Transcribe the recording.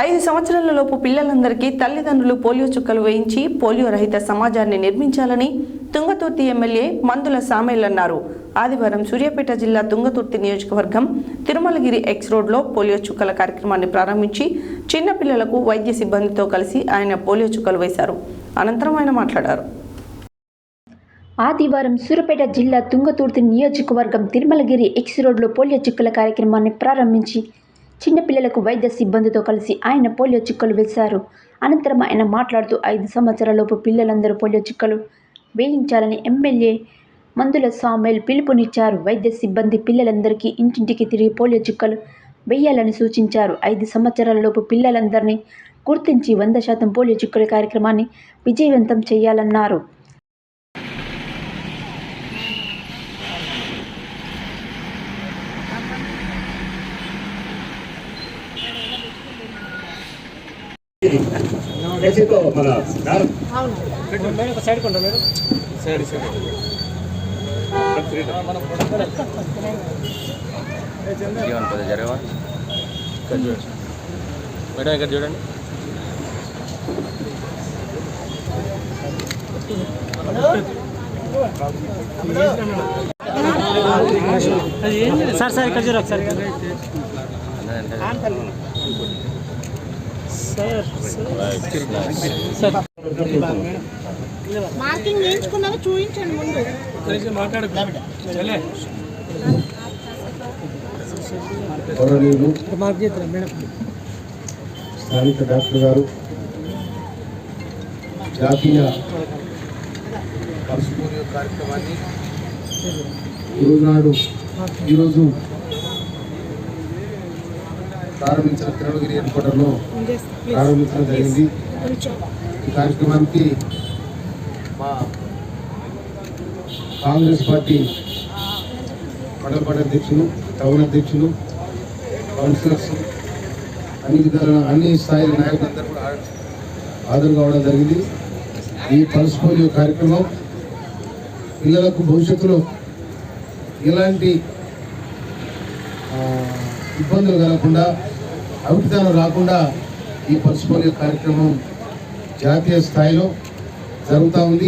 5 సంవత్సరాలలోపు పిల్లలందరికీ తల్లిదండ్రులు పోలియో చుక్కలు వేయించి పోలియో రహిత సమాజాన్ని నిర్మించాలని తుంగతుర్తి ఎమ్మెల్యే మందుల సామేల్ అన్నారు. ఆదివారం సూర్యాపేట జిల్లా తుంగతుర్తి నియోజకవర్గం తిరుమలగిరి ఎక్స్ రోడ్లో పోలియో చుక్కల కార్యక్రమాన్ని ప్రారంభించి చిన్న పిల్లలకు వైద్య సిబ్బందితో కలిసి ఆయన పోలియో చుక్కలు వేశారు. అనంతరం ఆయన మాట్లాడారు. ఆదివారం సూర్యాపేట జిల్లా తుంగతుర్తి నియోజకవర్గం తిరుమలగిరి ఎక్స్ రోడ్లో పోలియో చుక్కల కార్యక్రమాన్ని ప్రారంభించి చిన్నపిల్లలకు వైద్య సిబ్బందితో కలిసి ఆయన పోలియో చుక్కలు వేశారు. అనంతరం ఆయన మాట్లాడుతూ 5 సంవత్సరాలలోపు పిల్లలందరూ పోలియో చుక్కలు వేయించాలని ఎమ్మెల్యే మందుల సామేల్ పిలుపునిచ్చారు. వైద్య సిబ్బంది పిల్లలందరికీ ఇంటింటికి తిరిగి పోలియో చుక్కలు వేయాలని సూచించారు. 5 సంవత్సరాలలోపు పిల్లలందరినీ గుర్తించి 100% పోలియో చుక్కల కార్యక్రమాన్ని విజయవంతం చేయాలన్నారు. సైడ్ కొంటాం మేడం. సైడ్ జరగవా మేడం, ఇక్కడ చూడండి. సార్ సార్ ఇక్కడ చూడ ఒకసారి. మార్కింగ్ నేర్చుకున్నాక చూపించండి ముందు. స్థానిక డాక్టర్ గారు, జాతీయ పల్స్ పోలియో కార్యక్రమాన్ని ఈరోజు ప్రారంభించిన తిరుమలగిరి హెడ్ క్వార్టర్లో ప్రారంభించడం జరిగింది. ఈ కార్యక్రమానికి మా కాంగ్రెస్ పార్టీ మండల పార్టీ అధ్యక్షులు, టౌన్ అధ్యక్షులు, కౌన్సిలర్స్, అన్ని స్థాయిల నాయకులందరూ కూడా హాజరు కావడం జరిగింది. ఈ పల్స్ పోలియో కార్యక్రమం పిల్లలకు భవిష్యత్తులో ఎలాంటి ఇబ్బందులు కలగకుండా, అవిటితనం రాకుండా ఈ పల్స్ పోలియో కార్యక్రమం జాతీయ స్థాయిలో జరుగుతూ ఉంది.